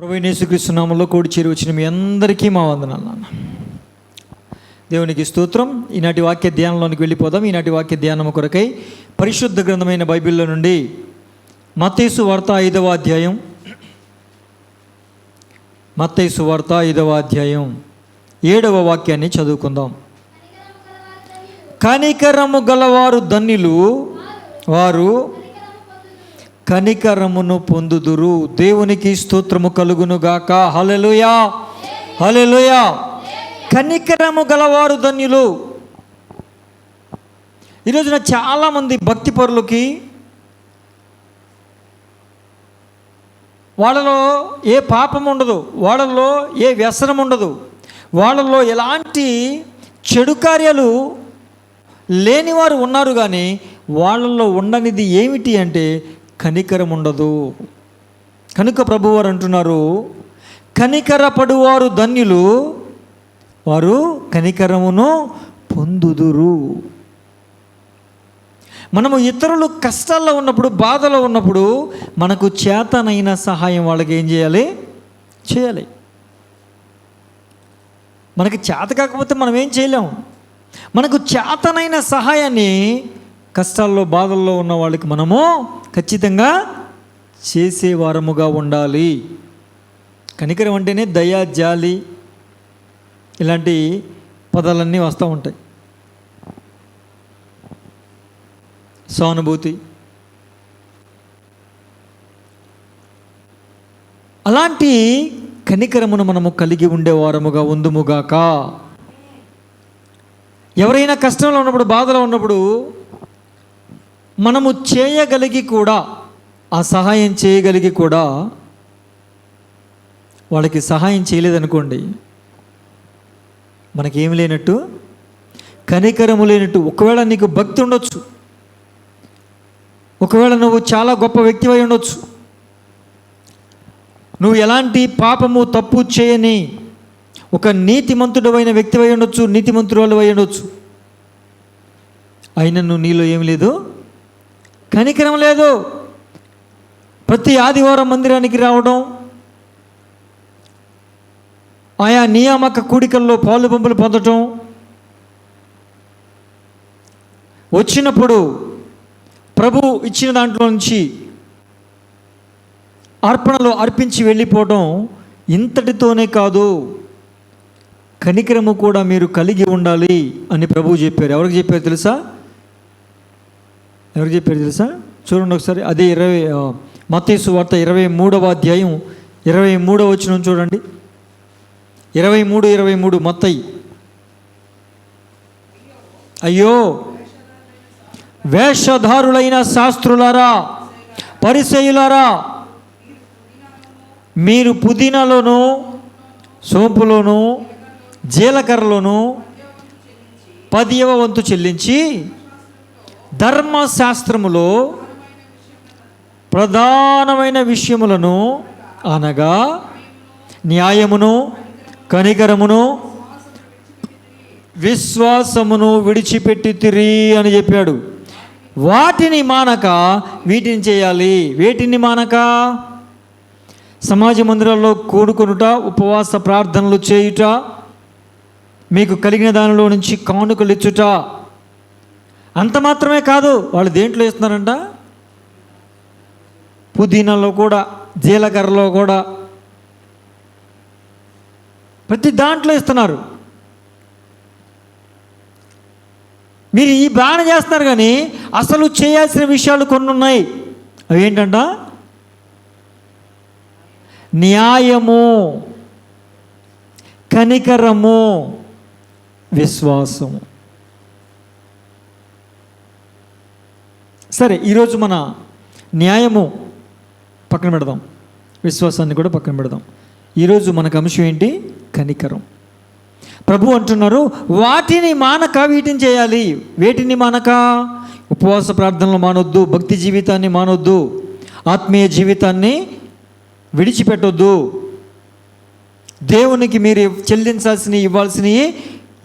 ప్రభువైన యేసుక్రీస్తు నామములో కూడి చేరి వచ్చిన మీ అందరికీ మా వందనాలు నాన్న. దేవునికి స్తోత్రం. ఈనాటి వాక్య ధ్యానంలోనికి వెళ్ళిపోదాం. ఈనాటి వాక్య ధ్యానం కొరకై పరిశుద్ధ గ్రంథమైన బైబిల్లో నుండి మత్తయి సువార్త 5వ అధ్యాయం, మత్తయి సువార్త 5వ అధ్యాయం 7వ వాక్యాన్ని చదువుకుందాం. కనికరము గలవారు ధన్యులు, వారు కనికరమును పొందుదురు. దేవునికి స్తోత్రము కలుగును గాక. హల్లెలూయా, హల్లెలూయా. కనికరము గలవారు ధన్యులు. ఈరోజున చాలామంది భక్తి పరులకి వాళ్ళలో ఏ పాపం ఉండదు, వాళ్ళల్లో ఏ వ్యసనం ఉండదు, వాళ్ళల్లో ఎలాంటి చెడు కార్యాలు లేనివారు ఉన్నారు. కానీ వాళ్ళల్లో ఉండనిది ఏమిటి అంటే కనికరం ఉండదు. కనుక ప్రభువారు అంటున్నారు, కనికరపడువారు ధన్యులు, వారు కనికరమును పొందుదురు. మనము ఇతరులు కష్టాల్లో ఉన్నప్పుడు, బాధలో ఉన్నప్పుడు మనకు చేతనైన సహాయం వాళ్ళకి ఏం చేయాలి. మనకి చేత కాకపోతే మనం ఏం చేయలేము. మనకు చేతనైన సహాయాన్ని కష్టాల్లో, బాధల్లో ఉన్న వాళ్ళకి మనము ఖచ్చితంగా చేసేవారముగా ఉండాలి. కనికరం అంటేనే దయ, జాలి ఇలాంటి పదాలన్నీ వస్తూ ఉంటాయి. సానుభూతి. అలాంటి కనికరమును మనము కలిగి ఉండేవారముగా ఉందుముగాక. ఎవరైనా కష్టంలో ఉన్నప్పుడు, బాధలో ఉన్నప్పుడు మనము చేయగలిగి కూడా, ఆ సహాయం చేయగలిగి కూడా వాళ్ళకి సహాయం చేయలేదనుకోండి, మనకేం లేనట్టు, కనికరము లేనట్టు. ఒకవేళ నీకు భక్తి ఉండొచ్చు, ఒకవేళ నువ్వు చాలా గొప్ప వ్యక్తివై ఉండొచ్చు, నువ్వు ఎలాంటి పాపము, తప్పు చేయని ఒక నీతిమంతుడమైన వ్యక్తివై ఉండొచ్చు, నీతిమంతురాలు అయి ఉండొచ్చు. అయినా నువ్వు నీలో ఏం లేదు, కనికరం లేదు. ప్రతి ఆదివారం మందిరానికి రావడం, ఆయా నియామక కూడికల్లో పాలు పంపులు పొందటం, వచ్చినప్పుడు ప్రభు ఇచ్చిన దాంట్లో నుంచి అర్పణలు అర్పించి వెళ్ళిపోవడం, ఇంతటితోనే కాదు, కనికరము కూడా మీరు కలిగి ఉండాలి అని ప్రభువు చెప్పారు. ఎవరికి చెప్పారు తెలుసా? చూడండి ఒకసారి. అదే మత్తయి సువార్త 23వ అధ్యాయం 23వ వచనం చూడండి. 23 మత్తయి. అయ్యో వేషధారులైన శాస్త్రులారా, పరిసయ్యులారా, మీరు పుదీనాలోను, సోంపులోను, జీలకర్రలోను 10వ వంతు చెల్లించి ధర్మశాస్త్రములో ప్రధానమైన విషయములను, అనగా న్యాయమును, కనికరమును, విశ్వాసమును విడిచిపెట్టితిరి అని చెప్పాడు. వాటిని మానక వీటిని చేయాలి. వేటిని మానక? సమాజ మందిరాల్లో కూడుకొనుట, ఉపవాస ప్రార్థనలు చేయుట, మీకు కలిగిన దానిలో నుంచి కానుకలు ఇచ్చుట. అంత మాత్రమే కాదు, వాళ్ళు దేంట్లో ఇస్తున్నారంట? పుదీనాలో కూడా, జీలకర్రలో కూడా, ప్రతి దాంట్లో ఇస్తున్నారు. మీరు ఈ బాణ చేస్తున్నారు, కానీ అసలు చేయాల్సిన విషయాలు కొన్ని ఉన్నాయి. అవి ఏంటంట? న్యాయము, కనికరము, విశ్వాసము. సరే, ఈరోజు మన న్యాయము పక్కన పెడదాం, విశ్వాసాన్ని కూడా పక్కన పెడదాం. ఈరోజు మనకు అంశం ఏంటి? కనికరం. ప్రభు అంటున్నారు, వాటిని మానక వీటిని చేయాలి. వేటిని మానక? ఉపవాస ప్రార్థనలు మానొద్దు, భక్తి జీవితాన్ని మానొద్దు, ఆత్మీయ జీవితాన్ని విడిచిపెట్టొద్దు, దేవునికి మీరు చెల్లించాల్సినవి, ఇవ్వాల్సినవి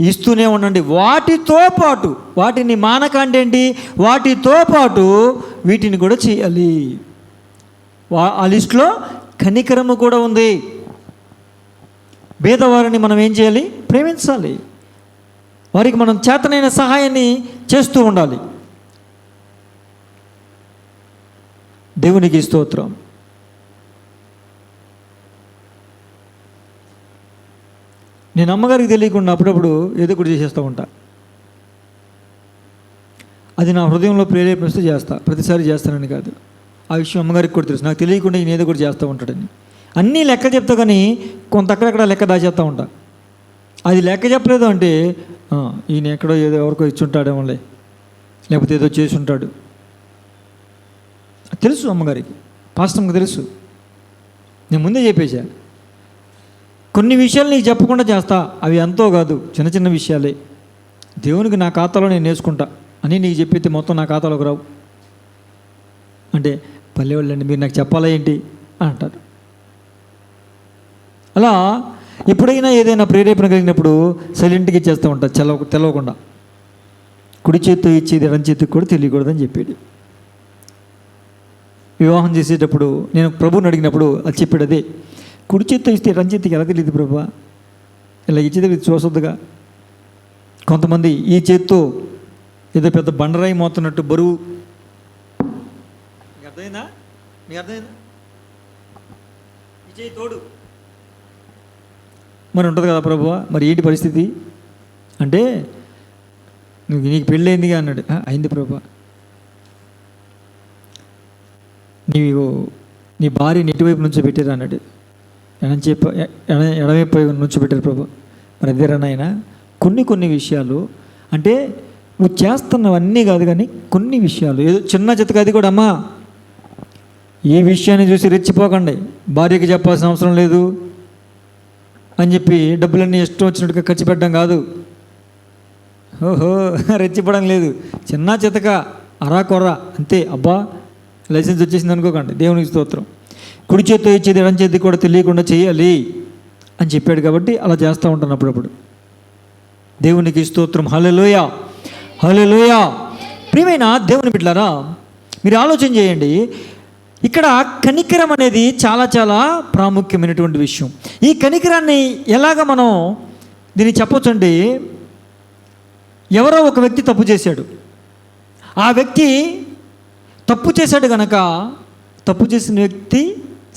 ఇస్తూనే ఉండండి. వాటితో పాటు, వాటిని మానక అంటే ఏంటి? వాటితో పాటు వీటిని కూడా చేయాలి. ఆ లిస్టులో కనికరము కూడా ఉంది. పేదవారిని మనం ఏం చేయాలి? ప్రేమించాలి. వారికి మనం చేతనైన సహాయాన్ని చేస్తూ ఉండాలి. దేవునికి స్తోత్రం. నేను అమ్మగారికి తెలియకుండా అప్పుడప్పుడు ఏదో ఒకటి చేసేస్తూ ఉంటా. అది నా హృదయంలో ప్రేరేపిస్తూ చేస్తా. ప్రతిసారి చేస్తానని కాదు, ఆ విషయం అమ్మగారికి కూడా తెలుసు. నాకు తెలియకుండా ఈయన ఏదో ఒకటి చేస్తూ ఉంటాడని. అన్నీ లెక్క చెప్తా, కానీ కొంత అక్కడక్కడ లెక్క దాచేస్తూ ఉంటా. అది లెక్క చెప్పలేదు అంటే ఈయన ఎక్కడో ఏదో ఎవరికో ఇచ్చుంటాడేమోలే, లేకపోతే ఏదో చేసి ఉంటాడు. తెలుసు అమ్మగారికి, పాస్టర్కి తెలుసు. నేను ముందే చెప్పేశా, కొన్ని విషయాలు నీకు చెప్పకుండా చేస్తా, అవి ఎంతో కాదు, చిన్న చిన్న విషయాలే. దేవునికి నా ఖాతాలో నేను వేసుకుంటా అని నీకు చెప్పితే మొత్తం నా ఖాతాలోకి రావు అంటే, పల్లెవాళ్ళండి మీరు నాకు చెప్పాలా ఏంటి అని అంటారు. అలా ఎప్పుడైనా ఏదైనా ప్రేరేపణ కలిగినప్పుడు సైలెంట్గా ఇచ్చేస్తూ ఉంటారు, తెలవకుండా. కుడి చేత్తో ఇచ్చేది ఎడం చేతికి కూడా తెలియకూడదని చెప్పాడు. వివాహం చేసేటప్పుడు నేను ప్రభువుని అడిగినప్పుడు అది చెప్పాడు. అదే, కుడి చేత్తో ఇస్తే ఎడం చేతికి ఎలా తెలియదు ప్రభా, ఇలా ఇచ్చేది చూసొద్దుగా. కొంతమంది ఈ చేత్తో ఏదో పెద్ద బండరాయి మోతున్నట్టు బరువు. నీకు అర్థమైందా? ఈ చేయి తోడు మరి ఉంటుంది కదా ప్రభువా, మరి ఏంటి పరిస్థితి అంటే, నీకు పెళ్ళయిందిగా అన్నాడు. అయింది ప్రభా. నీ భార్యని ఎటువైపు నుంచో పెట్టారు అన్నాడు. ఎడవైపు నుంచో పెట్టారు ప్రభా. మరి అదేరా నాయన, కొన్ని విషయాలు అంటే నువ్వు చేస్తున్నవన్నీ కాదు, కానీ కొన్ని విషయాలు ఏదో చిన్న చితక, అది కూడా అమ్మా ఈ విషయాన్ని చూసి రెచ్చిపోకండి, భార్యకి చెప్పాల్సిన అవసరం లేదు అని చెప్పి డబ్బులన్నీ ఇష్టం వచ్చినట్టుగా ఖర్చు పెట్టడం కాదు. ఓహో, రెచ్చిపోవడం లేదు, చిన్న చితక అరాకొర అంతే. అబ్బా లైసెన్స్ వచ్చేసింది అనుకోకండి. దేవునికి స్తోత్రం. కుడి చేత్తో ఇచ్చేది ఎడం చేతి కూడా తెలియకుండా చేయాలి అని చెప్పాడు కాబట్టి అలా చేస్తూ ఉంటాను అప్పుడప్పుడు. దేవునికి స్తోత్రం. హల్లెలూయా, హల్లెలూయా. ప్రియమైన దేవుని బిడ్డలారా, మీరు ఆలోచన చేయండి. ఇక్కడ కనికరం అనేది చాలా చాలా ప్రాముఖ్యమైనటువంటి విషయం. ఈ కనికరాన్ని ఎలాగ మనం దీన్ని చెప్పొచ్చండి, ఎవరో ఒక వ్యక్తి తప్పు చేశాడు. ఆ వ్యక్తి తప్పు చేశాడు కనుక, తప్పు చేసిన వ్యక్తి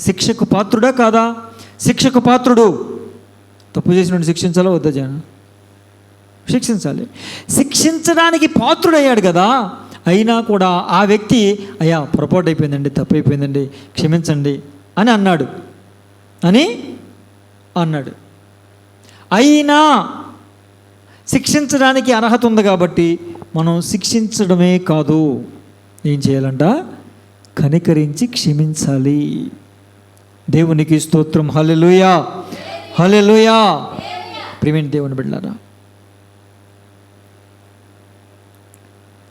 శిక్షకు పాత్రుడా కాదా? శిక్షకు పాత్రుడు. తప్పు చేసిన శిక్షించాలా వద్దా? జన శిక్షించాలి. శిక్షించడానికి పాత్రుడయ్యాడు కదా, అయినా కూడా ఆ వ్యక్తి అయ్యా పొరపాటు అయిపోయిందండి, తప్పు అయిపోయిందండి, క్షమించండి అని అన్నాడు. అయినా శిక్షించడానికి అర్హత ఉంది కాబట్టి మనం శిక్షించడమే కాదు, ఏం చేయాలంట? కనికరించి క్షమించాలి. దేవునికి స్తోత్రం. హల్లెలూయా, హల్లెలూయా. ప్రియమైన దేవుని బిడ్డలారా,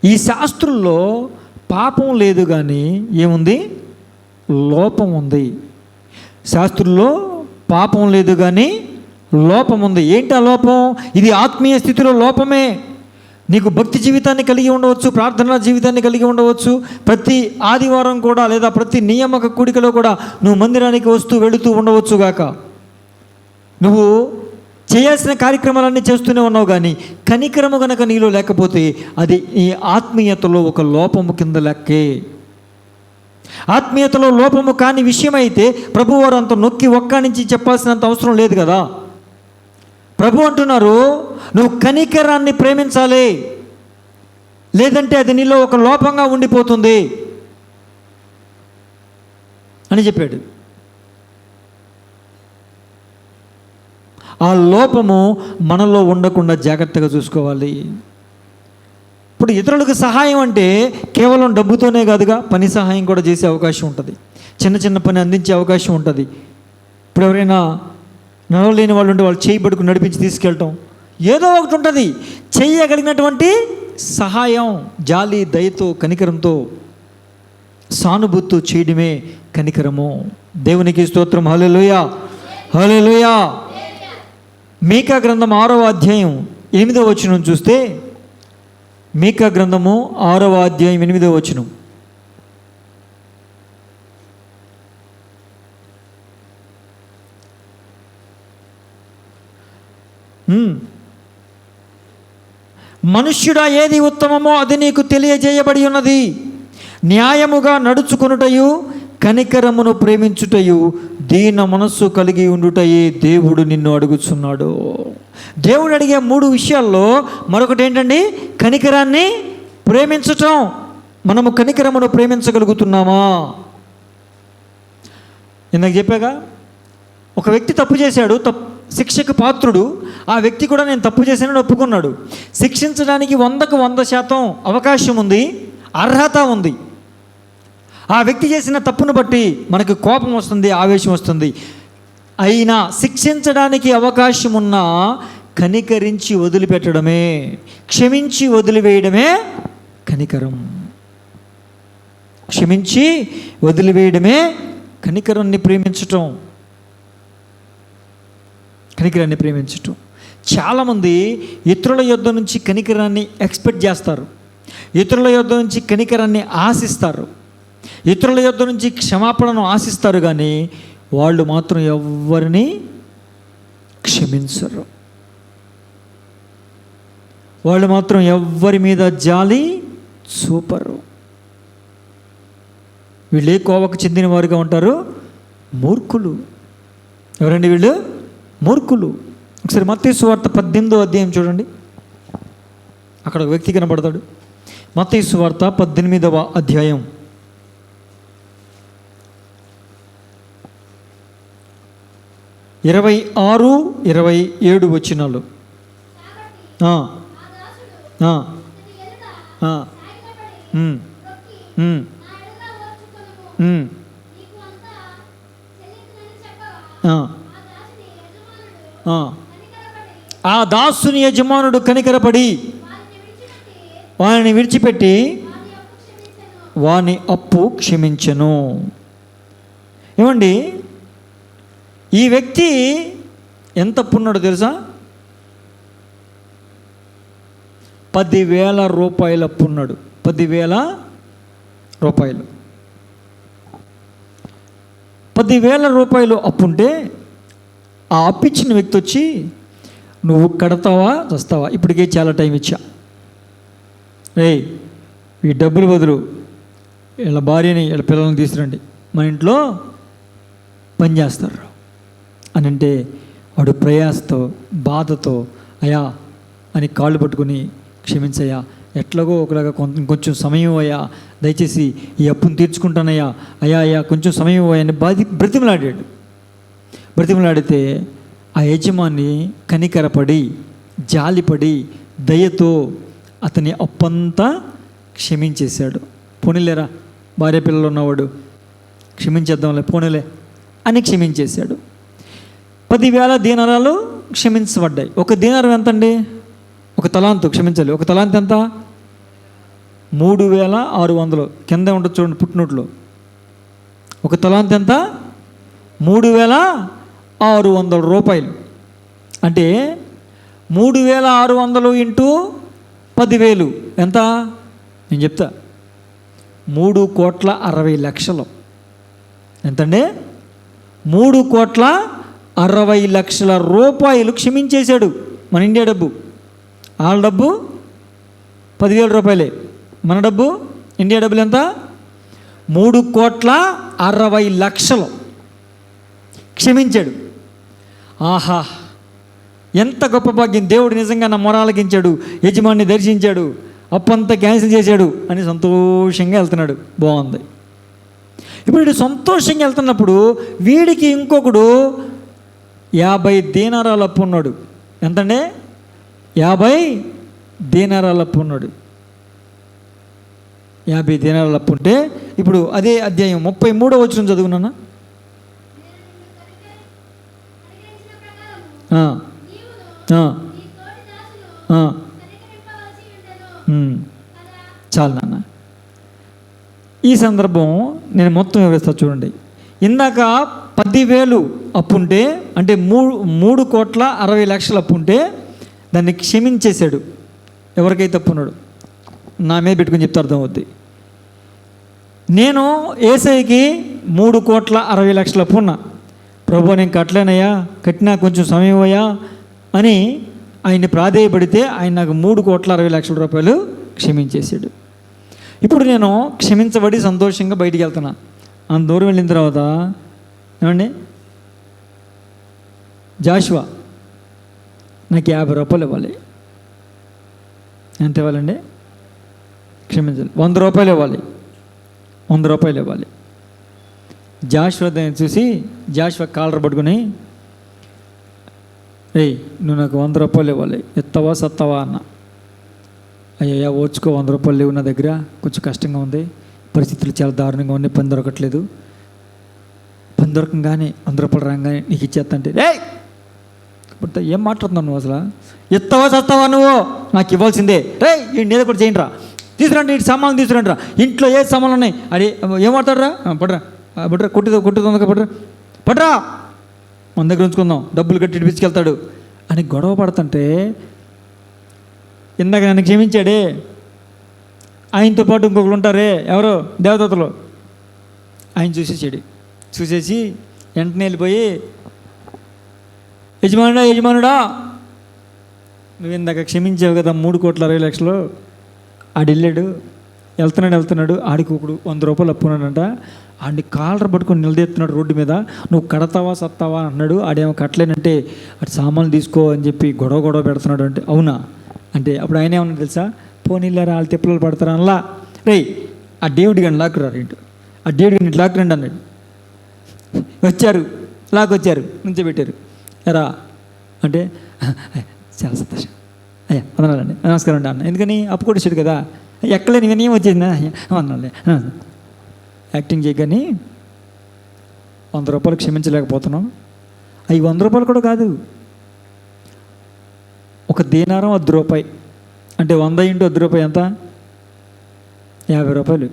ఈ శాస్త్రుల్లో పాపం లేదు కానీ ఏముంది? లోపం ఉంది. శాస్త్రుల్లో పాపం లేదు కానీ లోపం ఉంది. ఏంటి ఆ లోపం? ఇది ఆత్మీయ స్థితిలో లోపమే. నీకు భక్తి జీవితాన్ని కలిగి ఉండవచ్చు, ప్రార్థనా జీవితాన్ని కలిగి ఉండవచ్చు, ప్రతి ఆదివారం కూడా లేదా ప్రతి నియామక కూడికలో కూడా నువ్వు మందిరానికి వస్తూ వెళుతూ ఉండవచ్చు గాక, నువ్వు చేయాల్సిన కార్యక్రమాలన్నీ చేస్తూనే ఉన్నావు, కానీ కనికరము గనక నీలో లేకపోతే అది ఈ ఆత్మీయతలో ఒక లోపము కింద లెక్కే. ఆత్మీయతలో లోపము కాని విషయం అయితే ప్రభువారు అంత నొక్కి ఒక్కానించి చెప్పాల్సినంత అవసరం లేదు కదా. ప్రభు అంటున్నారు, నువ్వు కనికరాన్ని ప్రేమించాలి, లేదంటే అది నీలో ఒక లోపంగా ఉండిపోతుంది అని చెప్పాడు. ఆ లోపము మనలో ఉండకుండా జాగ్రత్తగా చూసుకోవాలి. ఇప్పుడు ఇతరులకు సహాయం అంటే కేవలం డబ్బుతోనే కాదుగా, పని సహాయం కూడా చేసే అవకాశం ఉంటుంది, చిన్న చిన్న పని అందించే అవకాశం ఉంటుంది. ఇప్పుడు ఎవరైనా నడవలేని వాళ్ళు ఉంటే వాళ్ళు చేయి పట్టుకుని నడిపించి తీసుకెళ్ళటం, ఏదో ఒకటి ఉంటుంది. చేయగలిగినటువంటి సహాయం జాలి, దయతో, కనికరంతో, సానుభూతితో చేయడమే కనికరము. దేవునికి స్తోత్రం. హల్లెలూయా, హల్లెలూయా. మీకా గ్రంథం 6వ అధ్యాయం 8వ వచనం చూస్తే, మీకా గ్రంథము 6వ అధ్యాయం 8వ వచనం. మనుష్యుడా, ఏది ఉత్తమమో అది నీకు తెలియజేయబడి ఉన్నది. న్యాయముగా నడుచుకొనుటయు కనికరమును ప్రేమించుటయు దీన మనస్సు కలిగి ఉండుటయే దేవుడు నిన్ను అడుగుచున్నాడు. దేవుడు అడిగే 3 విషయాల్లో మరొకటి ఏంటండి? కనికరాన్ని ప్రేమించటం. మనము కనికరమును ప్రేమించగలుగుతున్నామా? ఇందాక చెప్పాగా, ఒక వ్యక్తి తప్పు చేశాడు, శిక్షకు పాత్రుడు. ఆ వ్యక్తి కూడా నేను తప్పు చేశానని ఒప్పుకున్నాడు. శిక్షించడానికి 100కు 100% అవకాశం ఉంది, అర్హత ఉంది. ఆ వ్యక్తి చేసిన తప్పును బట్టి మనకు కోపం వస్తుంది, ఆవేశం వస్తుంది. అయినా శిక్షించడానికి అవకాశం ఉన్నా కనికరించి వదిలిపెట్టడమే, క్షమించి వదిలివేయడమే కనికరం. క్షమించి వదిలివేయడమే కనికరాన్ని ప్రేమించటం. కనికరాన్ని ప్రేమించటం. చాలామంది ఇతరుల యొద్ద నుంచి కనికరాన్ని ఎక్స్పెక్ట్ చేస్తారు, ఇతరుల యొద్ద నుంచి కనికరాన్ని ఆశిస్తారు, ఇతరుల యొద్ద నుంచి క్షమాపణను ఆశిస్తారు. కానీ వాళ్ళు మాత్రం ఎవరిని క్షమించరు. వాళ్ళు మాత్రం ఎవ్వరి మీద జాలి చూపరు. వీళ్ళే కోవకు చెందిన వారుగా ఉంటారు, మూర్ఖులు. ఎవరండి వీళ్ళు? మూర్ఖులు. ఒకసారి మత్తయి సువార్త 18వ అధ్యాయం చూడండి. అక్కడ ఒక వ్యక్తి కనబడతాడు. మత్తయి సువార్త 18వ అధ్యాయం 26, 27 వచనాలు. ఆ దాసుని యజమానుడు కనికరపడి వాని విడిచిపెట్టి వాని అప్పు క్షమించెను. ఏమండి, ఈ వ్యక్తి ఎంత అప్పున్నాడో తెలుసా? 10,000 రూపాయలు అప్పున్నాడు. 10,000 రూపాయలు. 10,000 రూపాయలు అప్పుంటే ఆ అప్పిచ్చిన వ్యక్తి వచ్చి, నువ్వు కడతావా వస్తావా, ఇప్పటికే చాలా టైం ఇచ్చా, ఈ డబ్బులు బదులు వీళ్ళ భార్యని వీళ్ళ పిల్లల్ని తీసుకురండి, మన ఇంట్లో పని చేస్తారు అని అంటే, వాడు ప్రయాసతో బాధతో అయ్యా అని కాళ్ళు పట్టుకుని, క్షమించయ్యా, ఎట్లాగో ఒకలాగా కొంచెం సమయం అయ్యా, దయచేసి ఈ అప్పును తీర్చుకుంటానయ్యా, అయ్యా కొంచెం సమయం అయ్యా అని బ్రతిమలాడాడు. బ్రతిమలాడితే ఆ యజమాని కనికరపడి జాలిపడి దయతో అతని అప్పంతా క్షమించేశాడు. పోనీలేరా, భార్య పిల్లలు ఉన్నవాడు, క్షమించేద్దాంలే పోనీలే అని క్షమించేశాడు. 10,000 దీనారాలు క్షమించబడ్డాయి. ఒక దీనారం ఎంతండి? ఒక తలాంతు క్షమించాలి. ఒక తలాంతు ఎంత? 3,600. కింద ఉంటుంది చూడండి పుట్టినోట్లో. ఒక తలాంతు ఎంత? 3,600 రూపాయలు. అంటే 3,600 ఇంటూ 10,000 ఎంత? నేను చెప్తా, 3,60,00,000. ఎంతండి? 3,60,00,000 రూపాయలు క్షమించేశాడు. మన ఇండియా డబ్బు. వాళ్ళ డబ్బు 10,000 రూపాయలే. మన డబ్బు ఇండియా డబ్బులు ఎంత? 3,60,00,000 క్షమించాడు. ఆహా, ఎంత గొప్ప భాగ్యం! దేవుడు నిజంగా నా మొరాలకించాడు, యజమాని దర్శించాడు, అప్పంతా క్యాన్సిల్ చేశాడు అని సంతోషంగా వెళ్తున్నాడు. బాగుంది. ఇప్పుడు వీడు సంతోషంగా వెళ్తున్నప్పుడు వీడికి ఇంకొకడు 50 దీనారాలు అప్పు ఉన్నాడు. ఎంతండి? 50 దీనారాలు అప్పు ఉన్నాడు. 50 దీనారాలు అప్పు ఉంటే, ఇప్పుడు అదే అధ్యాయం 33వ వచనం చదువుకున్నానా? చాలు నాన్న, ఈ సందర్భం నేను మొత్తం వివరిస్తా చూడండి. ఇందాక 10,000 అప్పుంటే, అంటే 3,60,00,000 అప్పుంటే దాన్ని క్షమించేశాడు. ఎవరికైతే అప్పున్నాడు, నా మీద పెట్టుకుని చెప్తే అర్థమవుద్ది. నేను యేసయ్యకి 3,60,00,000 అప్పున్నా. ప్రభు నేను కట్టలేనయ్యా, కట్టినా కొంచెం సమయం అయ్యా అని ఆయన్ని ప్రాధేయపడితే ఆయన నాకు 3,60,00,000 క్షమించేశాడు. ఇప్పుడు నేను క్షమించబడి సంతోషంగా బయటికి వెళ్తున్నా. అంత దూరం వెళ్ళిన తర్వాత ఏమండి, జాషువా నాకు 50 రూపాయలు ఇవ్వాలి. ఎంత ఇవ్వాలండి? క్షమించాలి, 100 రూపాయలు ఇవ్వాలి. 100 రూపాయలు ఇవ్వాలి. జాషువా దాన్ని చూసి జాషువా కాలర్ పట్టుకుని, ఏయ్ నువ్వు నాకు 100 రూపాయలు ఇవ్వాలి, ఎత్తవా సత్తవా అన్న. అయ్యా ఓర్చుకో, 100 రూపాయలు లేవు నా దగ్గర, కొంచెం కష్టంగా ఉంది, పరిస్థితులు చాలా దారుణంగా ఉన్నాయి, పని దొరకట్లేదు, పని దొరకంగానే 100 రూపాయలు రాగానే నీకు ఇచ్చేస్తంటే, ఏయ్ ఇప్పుడు ఏం మాట్లాడుతున్నావు నువ్వు అసలు? ఎత్తవా చస్తావా నువ్వు? నాకు ఇవ్వాల్సిందే. రే ఈ మీద కూడా చేయండి రా, తీసుకురండి, ఇటు సామాన్లు తీసుకురండి రా, ఇంట్లో ఏ సామాన్లు ఉన్నాయి అది ఏం మాట్లాడరా, పడరా పడరా, కొట్టుతుందక పడరా, మన దగ్గర ఉంచుకుందాం, డబ్బులు కట్టి పిచ్చుకెళ్తాడు అని గొడవ పడుతుంటే, ఇందాక నన్ను క్షమించాడే ఆయనతో పాటు ఇంకొకరు ఉంటారే, ఎవరు దేవదూతలు, ఆయన చూసేసి వెంటనే వెళ్ళిపోయి, యజమానుడా నువ్వు ఇందాక క్షమించావు కదా 3,60,00,000, ఆడు వెళ్తున్నాడు, ఆడికి ఒకడు 100 రూపాయలు అప్పున్నాడంట, ఆడిని కాలర్ పట్టుకొని నిలదెత్తున్నాడు రోడ్డు మీద, నువ్వు కడతావా సత్తావా అన్నాడు. ఆడేమో కట్టలేనంటే అటు సామాన్లు తీసుకో అని చెప్పి గొడవ పెడుతున్నాడు. అంటే అవునా అంటే అప్పుడు ఆయన ఏమన్నా తెలుసా, పోనీళ్ళారా వాళ్ళు తిప్పలు పడతారా అలా, రే ఆ డేవిడ్ గారిని లాక్కురారు ఇంటూ, ఆ డేవిడ్ గారిని లాక్కురండి అన్నాడు. వచ్చారు నుంచోబెట్టారు. ఎరా అంటే చాలా సంతోషం అయ్యా, వందనాలండి, నమస్కారం అండి అన్న. ఎందుకని అప్పు కొట్టేసాడు కదా, ఎక్కలేని వినయం వచ్చిందా, వందనాలే యాక్టింగ్ చేయగాని 100 రూపాయలు క్షమించలేకపోతున్నాం. అవి 100 రూపాయలు కూడా కాదు, ఒక దీనారం 10 రూపాయి అంటే 100 × 10 రూపాయి ఎంత? 50 రూపాయలు.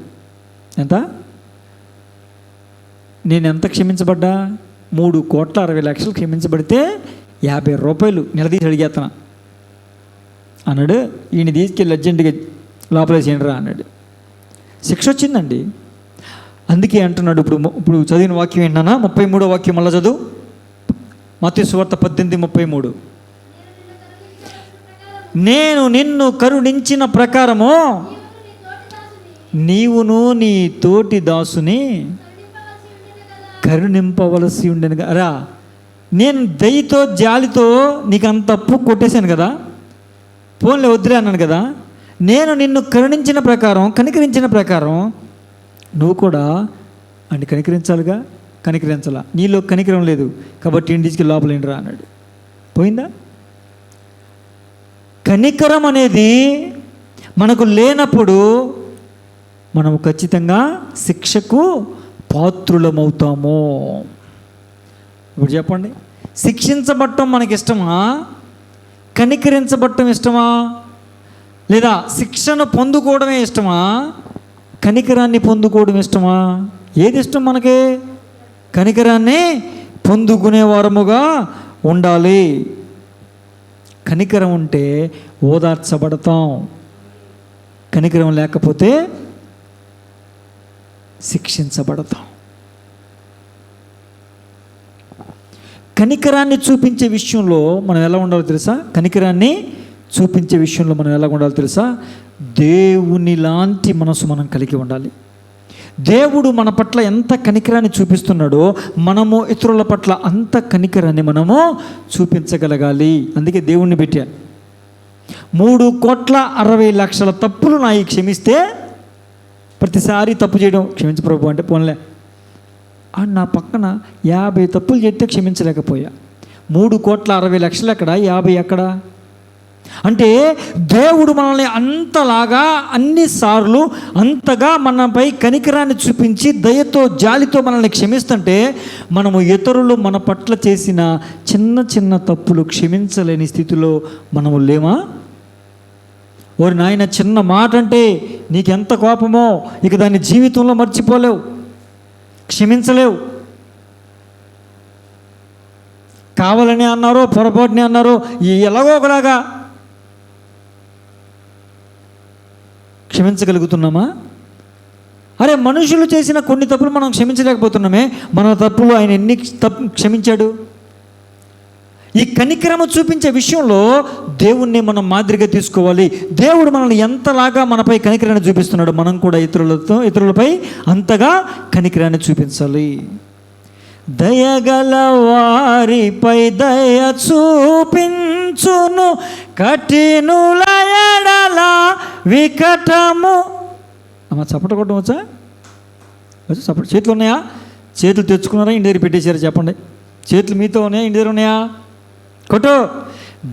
ఎంత? నేను ఎంత క్షమించబడ్డా? 3,60,00,000 క్షమించబడితే 50 రూపాయలు నిలదీసి అడిగేస్తున్నా అన్నాడు. ఈయన తీసుకెళ్ళి అర్జెంటుగా లోపలేసేయండి రా అన్నాడు. శిక్ష వచ్చిందండి. అందుకే అంటున్నాడు, ఇప్పుడు చదివిన వాక్యం ఏంటన్నా, 33వ వాక్యం మళ్ళీ చదువు, మత్తయి సువార్త 18:33. నేను నిన్ను కరుణించిన ప్రకారము నీవును నీ తోటి దాసుని కరుణింపవలసి ఉండను కదా. నేను దయతో జాలితో నీకు అంత తప్పు కొట్టేశాను కదా, పోన్లే వద్దులే అన్నాను కదా. నేను నిన్ను కరుణించిన ప్రకారం, కనికరించిన ప్రకారం నువ్వు కూడా అంటే కనికరించాలిగా, కనికరించాలా, నీలో కనికరం లేదు కాబట్టి ఇంటికి లోపల ఏంటి రా అన్నాడు. పోయిందా? కనికరం అనేది మనకు లేనప్పుడు మనము ఖచ్చితంగా శిక్షకు పాత్రులమవుతాము. ఇప్పుడు చెప్పండి, శిక్షించబడటం మనకి ఇష్టమా, కనికరించబడటం ఇష్టమా, లేదా శిక్షను పొందుకోవడమే ఇష్టమా, కనికరాన్ని పొందుకోవడం ఇష్టమా? ఏది ఇష్టం మనకి? కనికరాన్ని పొందుకునే వారముగా ఉండాలి. కనికరం ఉంటే ఓదార్చబడతాం, కనికరం లేకపోతే శిక్షించబడతాం. కనికరాన్ని చూపించే విషయంలో మనం ఎలా ఉండాలో తెలుసా? కనికరాన్ని చూపించే విషయంలో మనం ఎలా ఉండాలో తెలుసా? దేవుని లాంటి మనసు మనం కలిగి ఉండాలి. దేవుడు మన పట్ల ఎంత కనికరాన్ని చూపిస్తున్నాడో మనము ఇతరుల పట్ల అంత కనికరాన్ని మనము చూపించగలగాలి. అందుకే దేవుణ్ణి పెట్టాను. 3,60,00,000 తప్పులు నాయి క్షమిస్తే, ప్రతిసారి తప్పు చేయడం క్షమించు ప్రభు అంటే పోన్లే, నా పక్కన 50 తప్పులు చేస్తే క్షమించలేకపోయా. 3,60,00,000 ఎక్కడ, 50 ఎక్కడ? అంటే దేవుడు మనల్ని అంతలాగా అన్నిసార్లు అంతగా మనపై కనికరాన్ని చూపించి దయతో జాలితో మనల్ని క్షమిస్తుంటే, మనము ఇతరులు మన పట్ల చేసిన చిన్న చిన్న తప్పులు క్షమించలేని స్థితిలో మనము లేమా? ఓరి నాయన, చిన్న మాట అంటే నీకెంత కోపమో ఇక దాన్ని జీవితంలో మర్చిపోలేవు, క్షమించలేవు. కావాలని అన్నారో పొరపాటుని అన్నారో ఎలాగో ఒకలాగా క్షమించగలుగుతున్నామా? అరే, మనుషులు చేసిన కొన్ని తప్పులు మనం క్షమించలేకపోతున్నామే, మన తప్పులు ఆయన ఎన్ని క్షమించాడు? ఈ కనికరము చూపించే విషయంలో దేవుణ్ణి మనం మాదిరిగా తీసుకోవాలి. దేవుడు మనల్ని ఎంతలాగా మనపై కనికరాన్ని చూపిస్తున్నాడు, మనం కూడా ఇతరులపై అంతగా కనికరాన్ని చూపించాలి. దయగల వారిపై దయ చూపించును, కఠినుల ఎడల వికటము. అమ్మ చప్పట కొట్టడం వచ్చా? చప్పట. చేతులు ఉన్నాయా? చేతులు తెచ్చుకున్నారా? ఇంటి దగ్గర పెట్టేశారు? చెప్పండి. చేతులు మీతో ఉన్నాయా? ఇంటి దగ్గర ఉన్నాయా? కొట్టు.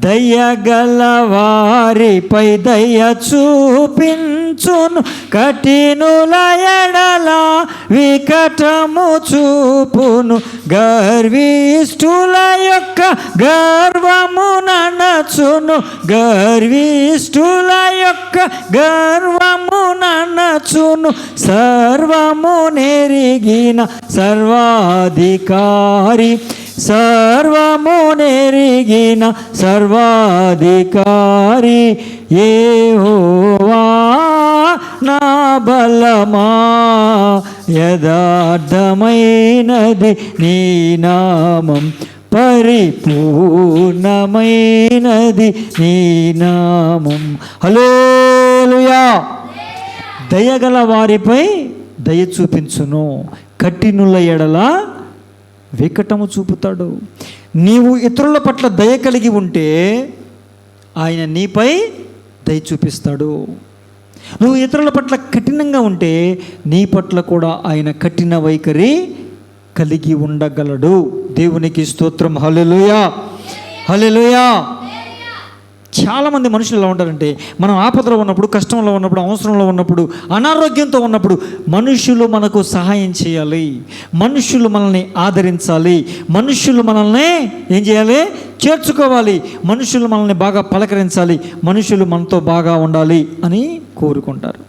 దయగల వారిపై దయ చూపించును, కఠినుల ఎడల వికటము చూపును, గర్విష్ఠుల యొక్క గర్వము ననచును, గర్విష్ఠుల యొక్క గర్వము ననచును, సర్వము నెరిగిన సర్వాధికారి, సర్వము నెరిగిన సర్వాధికారి యెహోవా నా బలమా, యథార్థమైనది నీ నామం, పరిపూర్ణమైనది నీ నామం. హల్లెలూయా. దయగల వారిపై దయ చూపించును, కఠినుల ఎడల వికటము చూపుతాడు. నీవు ఇతరుల పట్ల దయ కలిగి ఉంటే ఆయన నీపై దయ చూపిస్తాడు. నువ్వు ఇతరుల పట్ల కఠినంగా ఉంటే నీ పట్ల కూడా ఆయన కఠిన వైఖరి కలిగి ఉండగలడు. దేవునికి స్తోత్రం. హల్లెలూయా, హల్లెలూయా. చాలామంది మనుషులు ఎలా ఉంటారంటే, మనం ఆపదలో ఉన్నప్పుడు, కష్టంలో ఉన్నప్పుడు, అవసరంలో ఉన్నప్పుడు, అనారోగ్యంతో ఉన్నప్పుడు మనుషులు మనకు సహాయం చేయాలి, మనుషులు మనల్ని ఆదరించాలి, మనుషులు మనల్ని ఏం చేయాలి? చేర్చుకోవాలి, మనుషులు మనల్ని బాగా పలకరించాలి, మనుషులు మనతో బాగా ఉండాలి అని కోరుకుంటారు.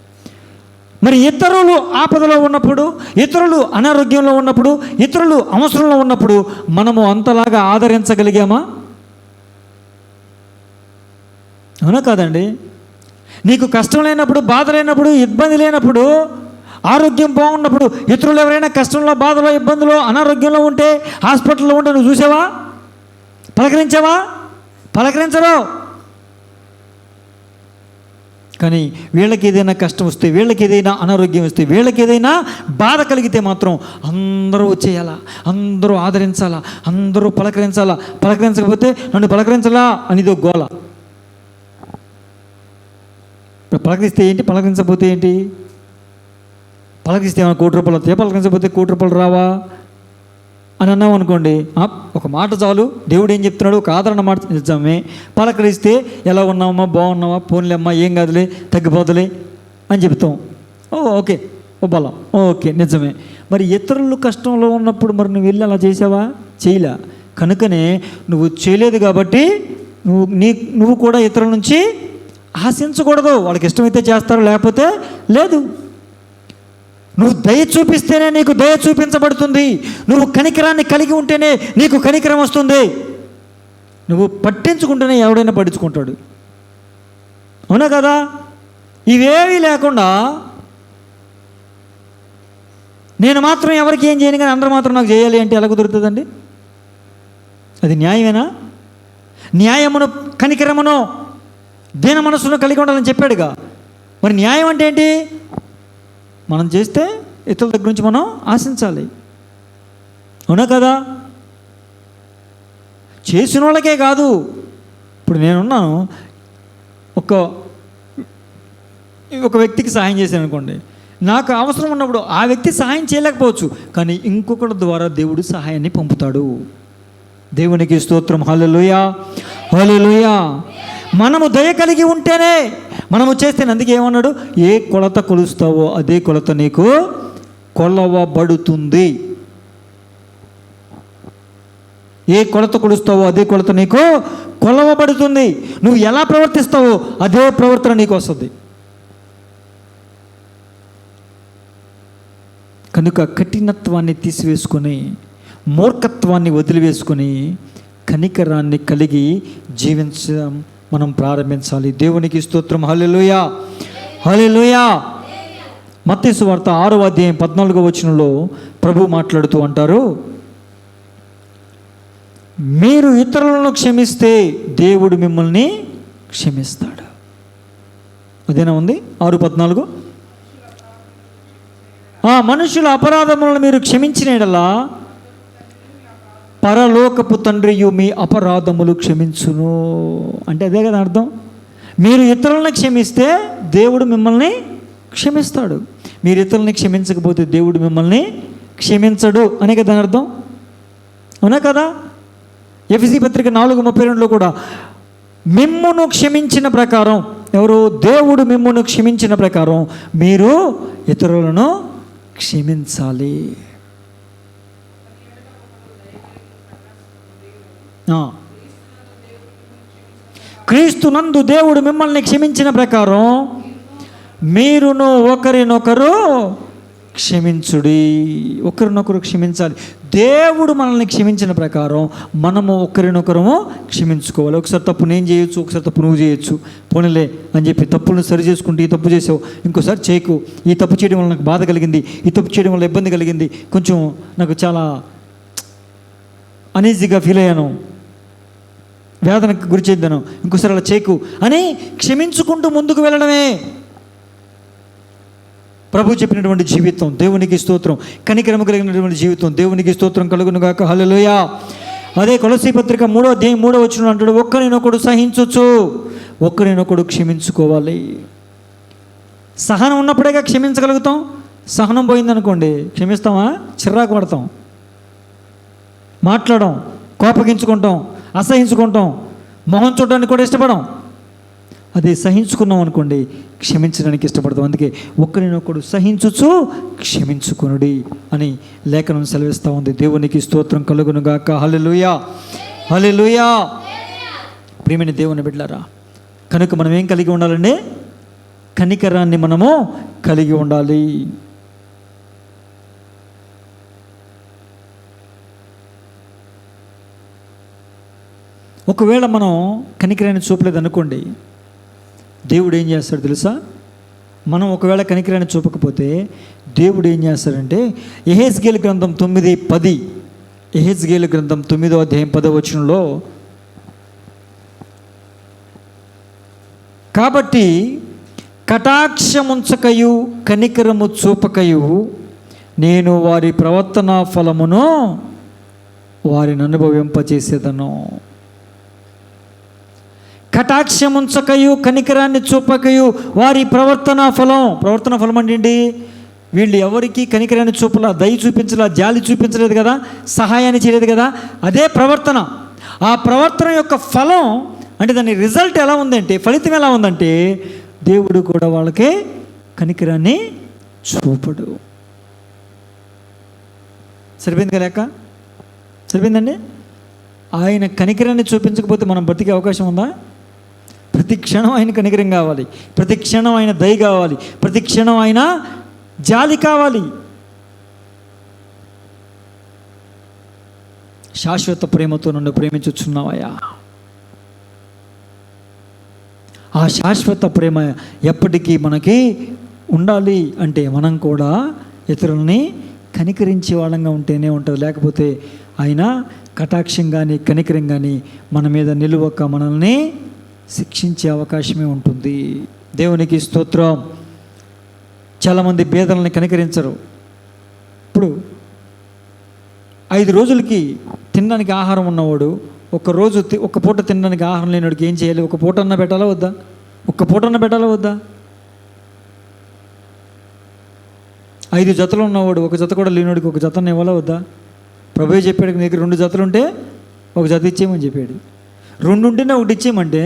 మరి ఇతరులు ఆపదలో ఉన్నప్పుడు, ఇతరులు అనారోగ్యంలో ఉన్నప్పుడు, ఇతరులు అవసరంలో ఉన్నప్పుడు మనము అంతలాగా ఆదరించగలిగామా? అవునా కాదండి? నీకు కష్టం లేనప్పుడు, బాధ లేనప్పుడు, ఇబ్బంది లేనప్పుడు, ఆరోగ్యం బాగున్నప్పుడు, ఇతరులు ఎవరైనా కష్టంలో, బాధలో, ఇబ్బందులో, అనారోగ్యంలో ఉంటే, హాస్పిటల్లో ఉంటే నువ్వు చూసావా? పలకరించావా? పలకరించరు. కానీ వీళ్ళకి ఏదైనా కష్టం వస్తే, వీళ్ళకి ఏదైనా అనారోగ్యం వస్తే, వీళ్ళకి ఏదైనా బాధ కలిగితే మాత్రం అందరూ వచ్చేయాలా, అందరూ ఆదరించాలా, అందరూ పలకరించాలా, పలకరించకపోతే నన్ను పలకరించాలా అనేది ఒక గోల. పలకరిస్తే ఏంటి, పలకరించకపోతే ఏంటి? పలకరిస్తే ఏమైనా ₹1 వస్తాయి, పలకరించకపోతే ₹1 రావా అని అన్నాం అనుకోండి, ఒక మాట చాలు. దేవుడు ఏం చెప్తున్నాడు? ఒక ఆదరణ మాట నిజమే. పలకరిస్తే ఎలా ఉన్నావమ్మా, బాగున్నావా, పోన్లేమ్మా, ఏం కాదులే, తగ్గిపోదులే అని చెప్తాం. ఓకే, ఓ బలం, ఓకే, నిజమే. మరి ఇతరులు కష్టంలో ఉన్నప్పుడు మరి నువ్వు వెళ్ళి అలా చేసావా? చేయలే. కనుకనే నువ్వు చేయలేదు కాబట్టి నువ్వు కూడా ఇతరుల నుంచి ఆశించకూడదు. వాళ్ళకి ఇష్టమైతే చేస్తారు, లేకపోతే లేదు. నువ్వు దయ చూపిస్తేనే నీకు దయ చూపించబడుతుంది. నువ్వు కనికరాన్ని కలిగి ఉంటేనే నీకు కనికరం వస్తుంది. నువ్వు పట్టించుకుంటేనే ఎవడైనా పట్టించుకుంటాడు. అవునా కదా? ఇవేవి లేకుండా నేను మాత్రం ఎవరికి ఏం చేయను కానీ అందరూ మాత్రం నాకు చేయాలి అంటే ఎలా కుదురుతుందండి? అది న్యాయమేనా? న్యాయమును, కనికరమును, దీన మనస్సును కలిగి ఉండాలని చెప్పాడుగా. మరి న్యాయం అంటే ఏంటి? మనం చేస్తే ఇతరుల దగ్గర నుంచి మనం ఆశించాలి. అవునా కదా? చేసిన వాళ్ళకే కాదు. ఇప్పుడు నేనున్నాను, ఒక వ్యక్తికి సహాయం చేశాను అనుకోండి, నాకు అవసరం ఉన్నప్పుడు ఆ వ్యక్తి సహాయం చేయలేకపోవచ్చు, కానీ ఇంకొకటి ద్వారా దేవుడు సహాయాన్ని పంపుతాడు. దేవునికి స్తోత్రం. హల్లెలూయా, హల్లెలూయా. మనము దయ కలిగి ఉంటేనే మనము చేస్తే, అందుకే ఏమన్నాడు? ఏ కొలత కొలుస్తావో అదే కొలత నీకు కొలవబడుతుంది. ఏ కొలత కొలుస్తావో అదే కొలత నీకు కొలవబడుతుంది. నువ్వు ఎలా ప్రవర్తిస్తావో అదే ప్రవర్తన నీకు వస్తుంది. కనుక కఠినత్వాన్ని తీసివేసుకొని, మూర్ఖత్వాన్ని వదిలివేసుకొని, కనికరాన్ని కలిగి జీవించడం మనం ప్రారంభించాలి. దేవునికి స్తోత్రం. హల్లెలూయా, హల్లెలూయా. మత్తయి సువార్త 6వ అధ్యాయం 14వ వచనంలో ప్రభు మాట్లాడుతూ అంటారు, మీరు ఇతరులను క్షమిస్తే దేవుడు మిమ్మల్ని క్షమిస్తాడు. అదేనా ఉంది 6:14. ఆ మనుషుల అపరాధములను మీరు క్షమించిన యెడల పరలోకపు తండ్రియు మీ అపరాధములు క్షమించును. అంటే అదే కదా అర్థం. మీరు ఇతరులను క్షమిస్తే దేవుడు మిమ్మల్ని క్షమిస్తాడు. మీరు ఇతరులని క్షమించకపోతే దేవుడు మిమ్మల్ని క్షమించడు అనే కదా అర్థం. అవునా కదా? ఎఫెసీ పత్రిక 4:32లో కూడా మిమ్మును క్షమించిన ప్రకారం, ఎవరు? దేవుడు మిమ్మును క్షమించిన ప్రకారం మీరు ఇతరులను క్షమించాలి. క్రీస్తునందు దేవుడు మిమ్మల్ని క్షమించిన ప్రకారం మీరును ఒకరినొకరు క్షమించుడి. ఒకరినొకరు క్షమించాలి. దేవుడు మనల్ని క్షమించిన ప్రకారం మనము ఒకరినొకరము క్షమించుకోవాలి. ఒకసారి తప్పు నేను చేయొచ్చు, ఒకసారి తప్పు నువ్వు చేయొచ్చు. పోనీలే అని చెప్పి తప్పులను సరి చేసుకుంటూ, ఈ తప్పు చేసావు ఇంకోసారి చేయకు, ఈ తప్పు చేయడం వల్ల నాకు బాధ కలిగింది, ఈ తప్పు చేయడం వల్ల ఇబ్బంది కలిగింది, కొంచెం నాకు చాలా అనీజీగా ఫీల్ అయ్యాను, వేదనకు గురి చేద్దాను, ఇంకోసారి అలా చేయకు అని క్షమించుకుంటూ ముందుకు వెళ్ళడమే ప్రభు చెప్పినటువంటి జీవితం. దేవునికి స్తోత్రం. కనికరము కలిగినటువంటి జీవితం. దేవునికి స్తోత్రం కలుగును గాక. హల్లెలూయా. అదే కొలసీ పత్రిక 3వ అధ్యాయం 3వ వచనం అంటాడు, ఒక్కరినొకడు సహించొచ్చు, ఒక్కరినొకడు క్షమించుకోవాలి. సహనం ఉన్నప్పుడేగా క్షమించగలుగుతాం. సహనం పోయిందనుకోండి క్షమిస్తామా? చిరాకు పడతాం, మాట్లాడడం, కోపగించుకుంటాం, అసహించుకుంటాం, మొహం చూడడానికి కూడా ఇష్టపడం. అదే సహించుకున్నాం అనుకోండి క్షమించడానికి ఇష్టపడతాం. అందుకే ఒకరినొకడు సహించుచు క్షమించుకొనుడి అని లేఖనం సెలవిస్తూ ఉంది. దేవునికి స్తోత్రం కలుగును గాక. హల్లెలూయా, హల్లెలూయా. ప్రియమైన దేవుని బిడ్డలారా, కనుక మనం ఏం కలిగి ఉండాలండి? కనికరాన్ని మనము కలిగి ఉండాలి. ఒకవేళ మనం కనికరాన్ని చూపలేదు అనుకోండి, దేవుడు ఏం చేస్తాడు తెలుసా? మనం ఒకవేళ కనికరాన్ని చూపకపోతే దేవుడు ఏం చేస్తాడంటే, యెహెజ్కేలు గ్రంథం 9:10, యెహెజ్కేలు గ్రంథం 9వ అధ్యాయం 10వ వచనంలో, కాబట్టి కటాక్షముంచకయు కనికరము చూపకయు నేను వారి ప్రవర్తన ఫలమును వారిని అనుభవింపచేసేదను. కటాక్షముంచకయు కనికరాన్ని చూపకయు వారి ప్రవర్తన ఫలం అంటే వీళ్ళు ఎవరికి కనికరాన్ని చూపలా, దయ చూపించలా, జాలి చూపించలేదు కదా, సహాయాన్ని చేయలేదు కదా, అదే ప్రవర్తన. ఆ ప్రవర్తన యొక్క ఫలం అంటే దాని రిజల్ట్ ఎలా ఉందంటే, ఫలితం ఎలా ఉందంటే, దేవుడు కూడా వాళ్ళకి కనికరాన్ని చూపడు. సరిపోయింది కదా లెక్క? సరిపోయిందండి. ఆయన కనికరాన్ని చూపించకపోతే మనం బ్రతికే అవకాశం ఉందా? ప్రతి క్షణం ఆయన కనికరం కావాలి, ప్రతి క్షణం ఆయన దయ కావాలి, ప్రతి క్షణం ఆయన జాలి కావాలి. శాశ్వత ప్రేమతో నన్ను ప్రేమించుచున్నావయ్యా. ఆ శాశ్వత ప్రేమ ఎప్పటికీ మనకి ఉండాలి అంటే మనం కూడా ఇతరులని కనికరించే వాళ్ళంగా ఉంటేనే ఉంటుంది. లేకపోతే ఆయన కటాక్షం కానీ కనికరం కానీ మన మీద నిలువక మనల్ని శిక్షించే అవకాశమే ఉంటుంది. దేవునికి స్తోత్రం. చాలామంది పేదలని కనికరించరు. ఇప్పుడు 5 రోజులకి తినడానికి ఆహారం ఉన్నవాడు ఒక్క పూట తినడానికి ఆహారం లేనివాడికి ఏం చేయాలి? ఒక పూట అన్న పెట్టాలా వద్దా? ఒక్క పూట అన్న పెట్టాలా వద్దా? 5 జతలు ఉన్నవాడు ఒక జత కూడా లేనివాడికి ఒక జతను ఇవ్వాలా వద్దా? ప్రభువే చెప్పాడు, నీకు 2 జతలు ఉంటే ఒక జత ఇచ్చేయమని చెప్పాడు. 2 ఉంటేనే ఒకటి ఇచ్చేయమంటే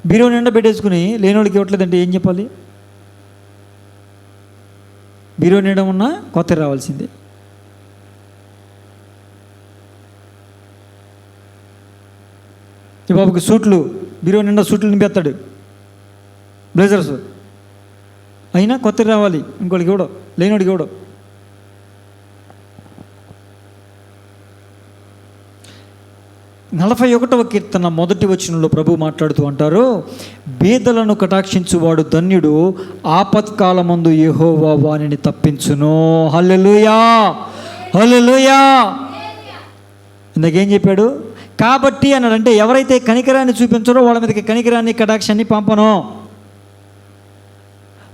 బీరో నిండా పెట్టేసుకుని లేనివాడికి ఇవ్వట్లేదంటే ఏం చెప్పాలి? బీరో నిండా ఉన్నా కొత్త రావాల్సిందే. ఈ బాబుకి సూట్లు, బీరో నిండా సూట్లు నింపేస్తాడు, బ్లేజర్స్, అయినా కొత్త రావాలి, ఇంకోటికి ఇవ్వడం, లేనివాడికి ఇవ్వడం. నలభై 41వ కీర్తన 1వ వచనంలో ప్రభు మాట్లాడుతూ అంటారు, బీదలను కటాక్షించువాడు ధన్యుడు, ఆపత్కాలమందు యెహోవా వానిని తప్పించును. హల్లెలూయా, హల్లెలూయా. ఇందాకేం చెప్పాడు? కాబట్టి అన్నాడంటే ఎవరైతే కనికరాన్ని చూపించారో వాళ్ళ మీదకి కనికరాన్ని, కటాక్షాన్ని పంపను,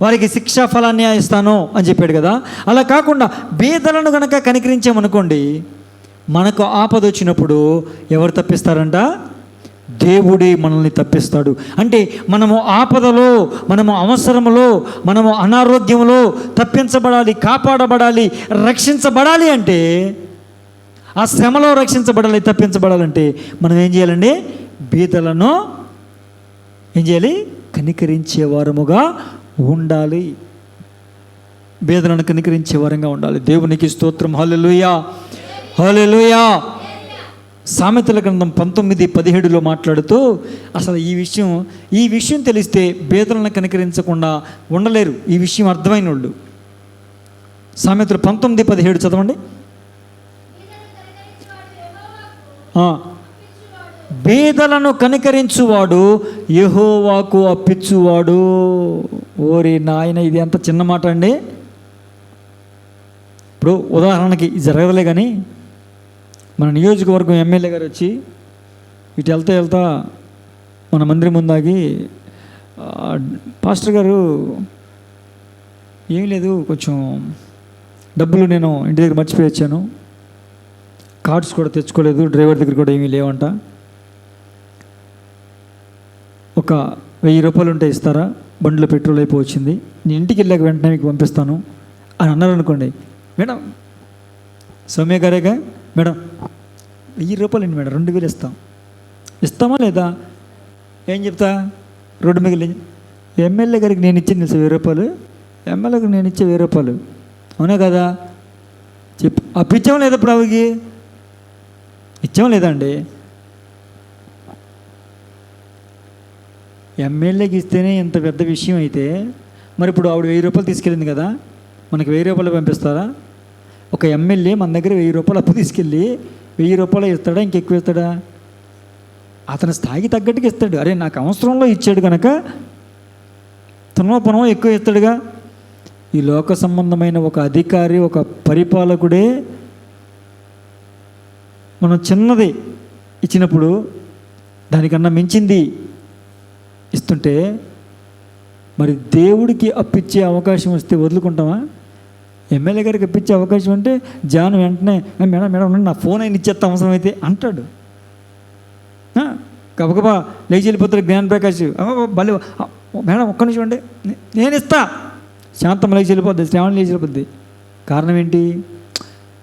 వారికి శిక్షా ఫలాన్ని ఇస్తాను అని చెప్పాడు కదా. అలా కాకుండా బీదలను కనుక కనికరించామనుకోండి, మనకు ఆపద వచ్చినప్పుడు ఎవరు తప్పిస్తారంట? దేవుడే మనల్ని తప్పిస్తాడు. అంటే మనము ఆపదలో, మనము అవసరములో, మనము అనారోగ్యంలో తప్పించబడాలి, కాపాడబడాలి, రక్షించబడాలి అంటే, ఆ శ్రమలో రక్షించబడాలి, తప్పించబడాలంటే మనం ఏం చేయాలండి? బీదలను ఏం చేయాలి? కనికరించే వారముగా ఉండాలి. బీదలను కనికరించే వారంగా ఉండాలి. దేవునికి స్తోత్రం. హల్లెలూయా, హల్లెలూయా. సామెతల గ్రంథం 19:17 మాట్లాడుతూ అసలు ఈ విషయం తెలిస్తే బీదలను కనికరించకుండా ఉండలేరు. ఈ విషయం అర్థమైన వాళ్ళు. సామెతలు 19:17 చదవండి. బీదలను కనికరించువాడు యెహోవాకు అప్పిచ్చువాడు. ఓరి నాయన, ఇది ఎంత చిన్న మాట అండి. ఇప్పుడు ఉదాహరణకి ఇది జరగదులే కానీ, మన నియోజకవర్గం ఎమ్మెల్యే గారు వచ్చి ఇటు వెళ్తా మన మందిరం ముందాగి, పాస్టర్ గారు ఏం లేదు, కొంచెం డబ్బులు నేను ఇంటి దగ్గర మర్చిపోయి వచ్చాను, కార్డ్స్ కూడా తెచ్చుకోలేదు, డ్రైవర్ దగ్గర కూడా ఏమీ లేవంట, ఒక 1000 రూపాయలు ఉంటే ఇస్తారా, బండిలో పెట్రోల్ అయిపోవచ్చింది, నేను ఇంటికి వెళ్ళాక వెంటనే మీకు పంపిస్తాను అని అన్నారు అనుకోండి. మేడం, సౌమ్య గారేగా మేడం, 1000 రూపాయలు అండి మేడం, 2000 ఇస్తామా లేదా? ఏం చెప్తా? రోడ్డు మిగిలి ఎమ్మెల్యే గారికి నేను ఇచ్చింది 1000 రూపాయలు, ఎమ్మెల్యేకి నేను ఇచ్చే 1000 రూపాయలు, అవునా కదా? చెప్పు, అప్పిచ్చాం లేదా? ప్రభుకి ఇచ్చాం లేదా అండి? ఎమ్మెల్యేకి ఇస్తేనే ఇంత పెద్ద విషయం అయితే, మరి ఇప్పుడు ఆవిడ 1000 రూపాయలు తీసుకెళ్ళింది కదా, మనకి 1000 రూపాయలు పంపిస్తారా? ఒక ఎమ్మెల్యే మన దగ్గర 1000 రూపాయలు అప్పు తీసుకెళ్ళి 1000 రూపాయలు ఇస్తాడా, ఇంకెక్కువ ఇస్తాడా? అతని స్థాయికి తగ్గట్టుగా ఇస్తాడు. అరే, నాకు అవసరంలో ఇచ్చాడు కనుక తనో పనో ఎక్కువ ఇస్తాడుగా. ఈ లోక సంబంధమైన ఒక అధికారి, ఒక పరిపాలకుడే మనం చిన్నది ఇచ్చినప్పుడు దానికన్నా మించింది ఇస్తుంటే, మరి దేవుడికి అప్పిచ్చే అవకాశం వస్తే వదులుకుంటామా? ఎమ్మెల్యే గారికి అప్పించే అవకాశం అంటే జాన్ వెంటనే మేడం నా ఫోన్ అయిన ఇచ్చేస్తా అవసరమైతే అంటాడు. గబగబా లేచి వెళ్ళిపోతాడు జ్ఞాన్ ప్రకాష్. భలే మేడం, ఒక్క నిమిషం అండి, నేను ఇస్తా. శాంతం లేచి వెళ్ళిపోద్ది, శ్రావణ లేచి వెళ్ళిపోద్ది. కారణం ఏంటి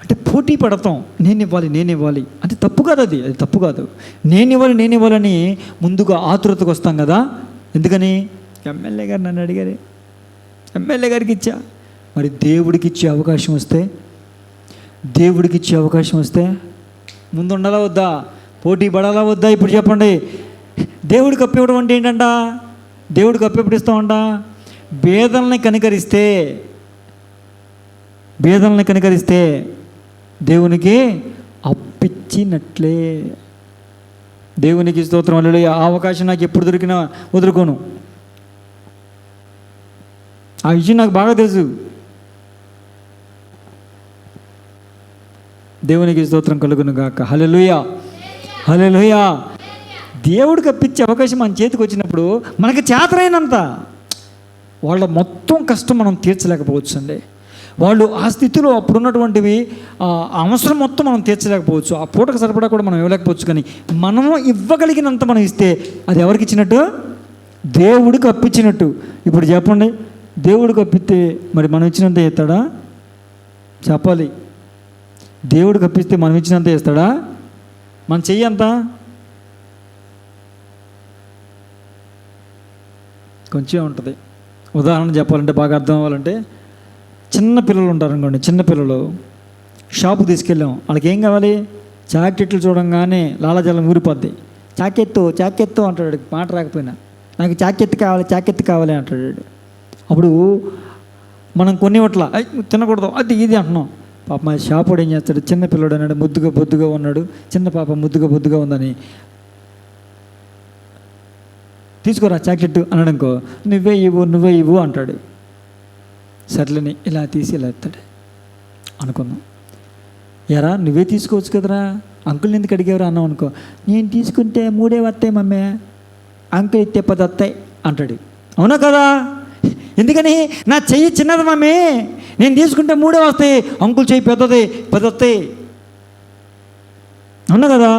అంటే పోటీ పడతాం. నేను ఇవ్వాలి అంటే తప్పు కాదు, అది తప్పు కాదు. నేను ఇవ్వాలని ముందుగా ఆతురతకు వస్తాం కదా. ఎందుకని? ఎమ్మెల్యే గారు నన్ను అడిగారే, ఎమ్మెల్యే గారికి ఇచ్చా. మరి దేవుడికి ఇచ్చే అవకాశం వస్తే ముందు ఉండాలా వద్దా? పోటీ పడాలా వద్దా? ఇప్పుడు చెప్పండి. దేవుడికి అప్పివ్వడం అంటే ఏంటంట? దేవుడికి అప్పిప్పుడు ఇస్తామంట. బీదల్ని కనికరిస్తే దేవునికి అప్పిచ్చినట్లే. దేవునికి స్తోత్రం. హల్లెలూయా. ఆ అవకాశం నాకు ఎప్పుడు దొరికినా వదులుకోను. ఆ విషయం నాకు బాగా తెలుసు. దేవునికి స్తోత్రం కలుగును గాక. హల్లెలూయా, హల్లెలూయా. దేవుడికి అప్పించే అవకాశం మన చేతికి వచ్చినప్పుడు మనకి చేతనైనంత వాళ్ళ మొత్తం కష్టం మనం తీర్చలేకపోవచ్చు అండి. వాళ్ళు ఆ స్థితిలో అప్పుడున్నటువంటివి అవసరం మొత్తం మనం తీర్చలేకపోవచ్చు, ఆ పూటకు సరిపడా కూడా మనం ఇవ్వలేకపోవచ్చు. కానీ మనము ఇవ్వగలిగినంత మనం ఇస్తే అది ఎవరికి ఇచ్చినట్టు? దేవుడికి అప్పించినట్టు. ఇప్పుడు చెప్పండి, దేవుడికి అప్పిస్తే మరి మనం ఇచ్చినంత ఇస్తాడా? చెప్పాలి. దేవుడికి అప్పిస్తే మనం ఇచ్చినంత ఇస్తాడా? మన చెయ్యి అంత కొంచెం ఉంటుంది. ఉదాహరణ చెప్పాలంటే, బాగా అర్థం అవ్వాలంటే, చిన్న పిల్లలు ఉంటారు అనుకోండి. చిన్నపిల్లలు షాపుకి తీసుకెళ్ళాం, వాళ్ళకి ఏం కావాలి? చాకెట్లు చూడంగానే లాలాజలం ఊరిపోద్ది. చాకెత్తు అంటాడు, మాట రాకపోయినా. నాకు చాకెత్తు కావాలి అంటాడు. అప్పుడు మనం కొన్ని వట్ల తినకూడదు అది ఇది అంటున్నాం. పాప మా షాపుడు ఏం చేస్తాడు? చిన్న పిల్లడు అన్నాడు, బొద్దుగా ఉన్నాడు, చిన్న పాప బొద్దుగా ఉందని, తీసుకోరా చాక్లెట్ అనడంకో, నువ్వే ఇవ్వు అంటాడు. సర్లేని ఇలా తీసి ఇలా ఎత్తాడు అనుకుందాం. ఎరా నువ్వే తీసుకోవచ్చు కదరా అంకుల్ని ఎందుకు అడిగేవారు అన్నాం అనుకో, నేను తీసుకుంటే 3 వస్తాయి మమ్మీ, అంకుల్ ఇస్తే 10 వస్తాయి అంటాడు. అవునా కదా? ఎందుకని? నా చెయ్యి చిన్నది మమ్మీ, నేను తీసుకుంటే 3 వస్తాయి, అంకుల్ చెయ్యి పెద్దది 10 వస్తాయి. అవునా కదా?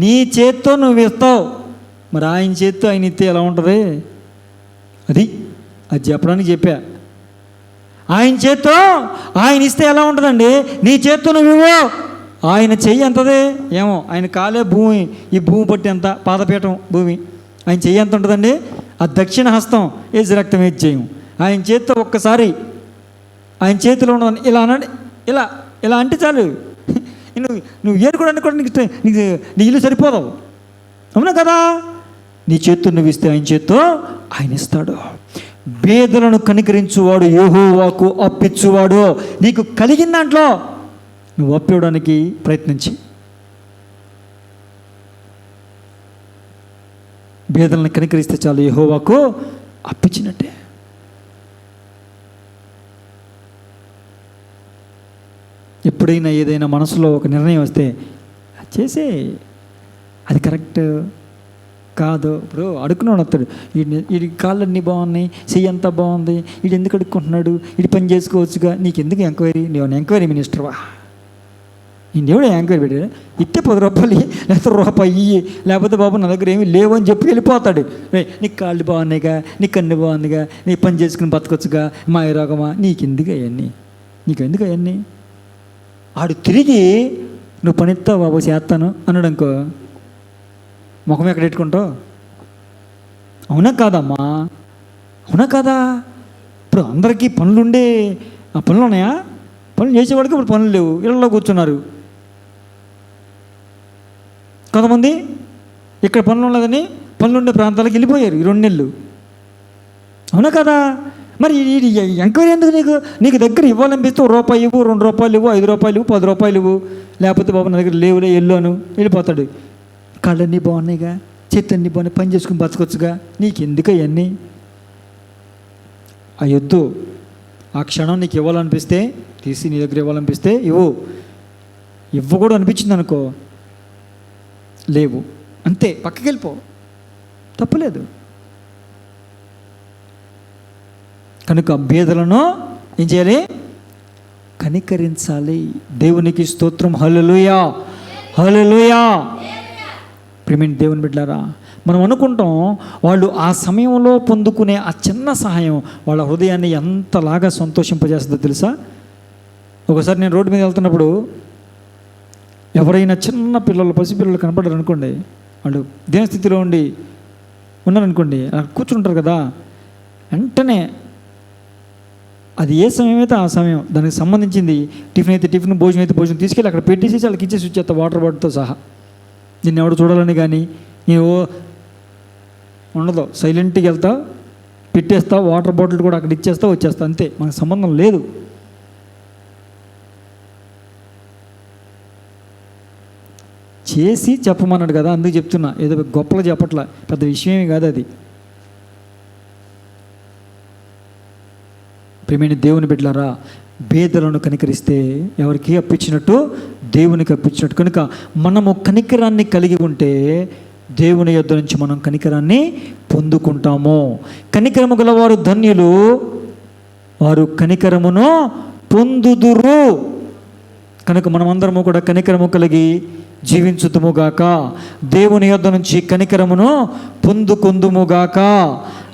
నీ చేత్తో నువ్వు ఇస్తావు, మరి ఆయన చేత్తో ఆయన ఇస్తే ఎలా ఉంటుంది? అది చెప్పడానికి చెప్పా. ఆయన చేత్తో ఆయన ఇస్తే ఎలా ఉంటుందండి? నీ చేత్తో నువ్వు ఇవ్వు, ఆయన చెయ్యి ఎంతది ఏమో, ఆయన కాలే భూమి, ఈ భూమి పట్టి ఎంత, పాదపీఠం భూమి, ఆయన చెయ్యి ఎంత ఉంటుందండి? ఆ దక్షిణ హస్తం ఏజ్ రక్తం ఏజ్ చేయం. ఆయన చేత్తో ఒక్కసారి ఆయన చేతిలో ఉన్నదని ఇలా అనండి, ఇలా ఇలా అంటే చాలు, నువ్వు ఏరుకోవడానికి కూడా నీకు నీ ఇల్లు సరిపోదు. అవునా కదా? నీ చేత్తో నువ్వు ఇస్తే ఆయన చేత్తో ఆయన ఇస్తాడు. పేదలను కనికరించువాడు యెహోవాకు అప్పిచ్చువాడు. నీకు కలిగిన దాంట్లో నువ్వు అప్పివ్వడానికి ప్రయత్నించి, పేదలను కనికరిస్తే చాలు, యెహోవాకు అప్పించినట్టే. ఎప్పుడైనా ఏదైనా మనసులో ఒక నిర్ణయం వస్తే చేసే, అది కరెక్ట్ కాదు. ఇప్పుడు అడుక్కున్నాడు వస్తాడు, వీడి కాళ్ళన్నీ బాగున్నాయి, చెయ్యి అంతా బాగుంది, వీడు ఎందుకు అడుక్కుంటున్నాడు, వీడి పని చేసుకోవచ్చుగా, నీకు ఎందుకు ఎంక్వైరీ? నీవు ఎంక్వైరీ మినిస్టర్వా? నేను దేవుడు ఎంక్వైరీ పెట్టాడు, ఇస్తే 10 రూపాయలు లేకపోతే రూపాయి ఇయ్యి, లేకపోతే బాబు నా దగ్గర ఏమీ లేవు అని చెప్పి వెళ్ళిపోతాడు. నీకు కాళ్ళు బాగున్నాయిగా, నీ కన్ను బాగుందిగా, నీ పని చేసుకుని బతకొచ్చుగా, మాయ రోగమా, నీకెందుకు అవన్నీ, నీకెందుకు అవన్నీ? ఆడు తిరిగి నువ్వు పనిస్తావు బాబు చేస్తాను అన్నాడు అనుకో, ముఖం ఎక్కడ పెట్టుకుంటావు? అవునా కాదమ్మా? అవునా కాదా? ఇప్పుడు అందరికీ పనులుండే పనులు ఉన్నాయా? పనులు చేసేవాడికి ఇప్పుడు పనులు లేవు, ఇళ్ళలో కూర్చున్నారు. కొంతమంది ఇక్కడ పనులు ఉండదని పనులుండే ప్రాంతాలకు వెళ్ళిపోయారు ఈ 2 నెలలు. అవునా కదా? మరి ఎంక్వైరీ ఎందుకు? నీకు దగ్గర ఇవ్వాలనిపిస్తే ₹1 ఇవ్వు, ₹2 ఇవ్వు, ₹5 ఇవ్వు, ₹10 ఇవ్వు, లేకపోతే బాబు నా దగ్గర లేవులే ఎల్లోను వెళ్ళిపోతాడు. కాళ్ళన్నీ బాగున్నాయిగా, చెట్లన్నీ బాగున్నాయి, పని చేసుకుని బతకొచ్చుగా, నీకెందుకు అవన్నీ? ఆ యొద్దు. ఆ క్షణం నీకు ఇవ్వాలనిపిస్తే తీసి నీ దగ్గర ఇవ్వాలనిపిస్తే ఇవ్వకూడదు అనిపించింది అనుకో, లేవు అంతే, పక్కకి వెళ్ళిపో, తప్పులేదు. కనుక పేదలను ఏం చేయాలి? కనికరించాలి. దేవునికి స్తోత్రం. హల్లెలూయా, హల్లెలూయా. ప్రియమైన దేవుని బిడ్డలారా, మనం అనుకుంటాం వాళ్ళు ఆ సమయంలో పొందుకునే ఆ చిన్న సహాయం వాళ్ళ హృదయాన్ని ఎంతలాగా సంతోషింపజేస్తుందో తెలుసా? ఒకసారి నేను రోడ్డు మీద వెళ్తున్నప్పుడు ఎవరైనా చిన్న పిల్లలు, పసిపిల్లలు కనపడ్డారు అనుకోండి, వాళ్ళు దీనస్థితిలో ఉన్నారనుకోండి, అక్కడ కూర్చుంటారు కదా, వెంటనే అది ఏ సమయం అయితే ఆ సమయం, దానికి సంబంధించింది టిఫిన్ అయితే టిఫిన్, భోజనం అయితే భోజనం తీసుకెళ్ళి అక్కడ పెట్టేసి వాళ్ళకి ఇచ్చేసి వచ్చేస్తా, వాటర్ బాటిల్తో సహా. నిన్ను ఎవడు చూడాలని కానీ నీవు ఉండదు, సైలెంట్గా వెళ్తా, పెట్టేస్తావు, వాటర్ బాటిల్ కూడా అక్కడ ఇచ్చేస్తా, వచ్చేస్తా, అంతే, మనకు సంబంధం లేదు. చేసి చెప్పమన్నాడు కదా, అందుకు చెప్తున్నా, ఏదో గొప్పలు చెప్పట్లా, పెద్ద విషయమే కాదు అది. ప్రియమైన దేవుని బిడ్డలారా, పేదలను కనికరిస్తే ఎవరికి అప్పించినట్టు? దేవునికి అప్పించినట్టు. కనుక మనము కనికరాన్ని కలిగి ఉంటే దేవుని యొద్ద నుంచి మనం కనికరాన్ని పొందుకుంటాము. కనికరము గలవారు ధన్యులు, వారు కనికరమును పొందుదురు. కనుక మనమందరము కూడా కనికరము కలిగి జీవించుదుముగాక, దేవుని యొద్ద నుంచి కనికరమును పొందుకొందుముగాక.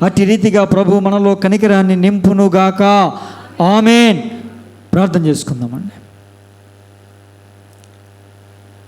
అట్టి రీతిగా ప్రభు మనలో కనికరాన్ని నింపునుగాక. ఆమేన్. ప్రార్థన చేసుకుందామండి.